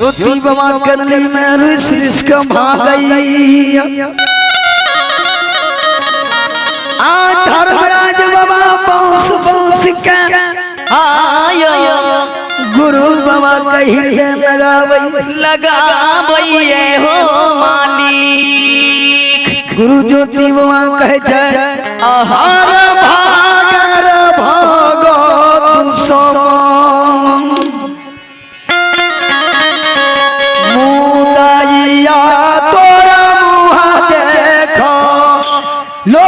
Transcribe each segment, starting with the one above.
ज्योति बाबा करली में ऋषि का भागई धर्मराज बाबा बंस बंस के गुरु बाबा कही लगावई हो मालिक। गुरु ज्योति बाबा कहे हर भागर भागो तू समान मुदाइया तोरा मुँह देखो लो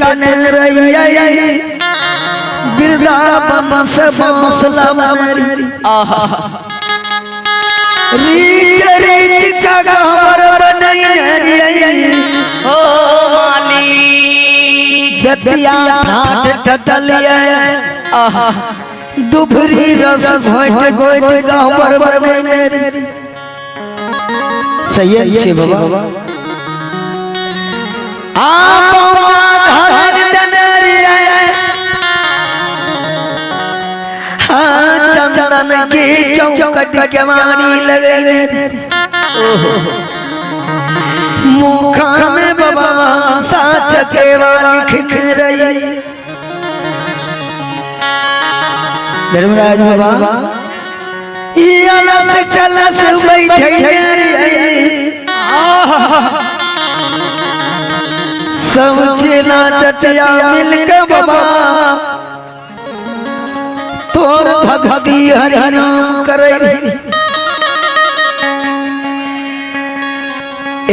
काटने रही वृंदावन से बांसला मेरी रीच रीच का गावर बनई ओ माली बेतिया ठाट टटलिया दुभरी रस घोट घोट गावर बनई मेरी सही है बाबा चंदन की चौकट के मानी लगे मुखा में बाबा साच के वाली खिख रही धर्मराज बाबा ये अलस चलस बैठे सब चेला चटिया मिलके बाबा तोर भक्ति हरि नाम करे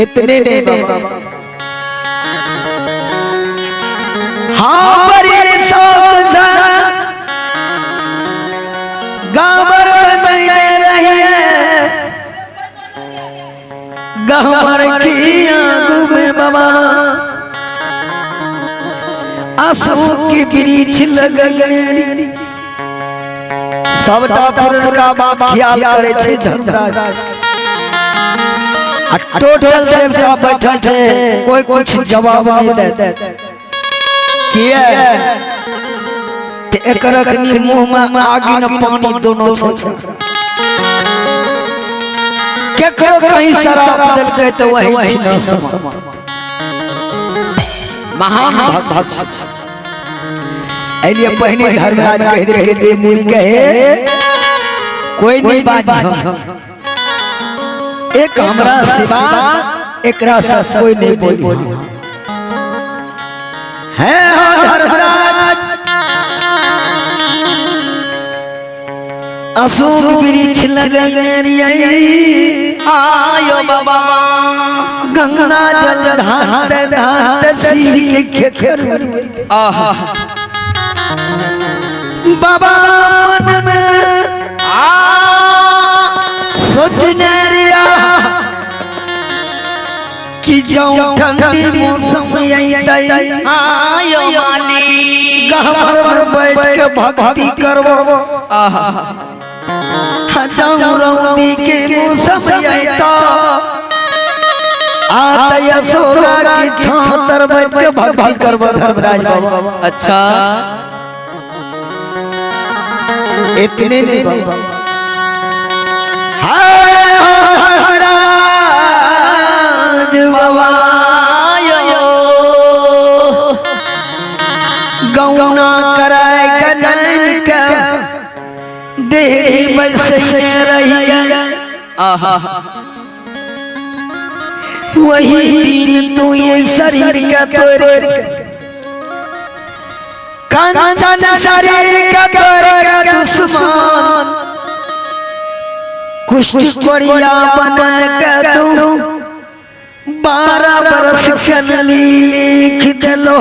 इतने ने बाबा हाँ बड़े सोच गावर में रहे गावर की आंखों में बाबा आंसू की वृक्ष लग गए सबटा पूर्ण का बाप ख्याल करे छे धर्मराज टोटल देवता बैठल छे कोई कुछ जवाब नहीं देते किया ते एकर अखनी मुंह में आगी न पानी दोनों छे केकरो कहीं शराब बदल के तो वही न समा महान भक्त ऐलिए पहने धर्मराज कह रहे देव मुनि कहे कोई नहीं बात एक हमरा सिवा एकरा से कोई नहीं बोली है धर्मराज अशोक वृक्ष लगे आयो बाबा गंगा जल ढार ढार सिर के खेर आहा बाबा मन में सोचने रिया कि जाऊं ठंडी मौसम आयो माली गहवर में बैठ के भक्ति करबो जाऊं रौदी के मौसम आता यशोदा की छांव तर बैठ के भक्ति करबो धर्मराज बाबा अच्छा इतने नहीं बाबा हाय राज बाबा गौना कराए कनन का देह बसने रही आहा वही दिन तू ये शरीर का तोरे कांचन शरीर का तोरे दुश्मन कुष्ठ कोरिया बना के तू 12 बरस कनली लिख दलो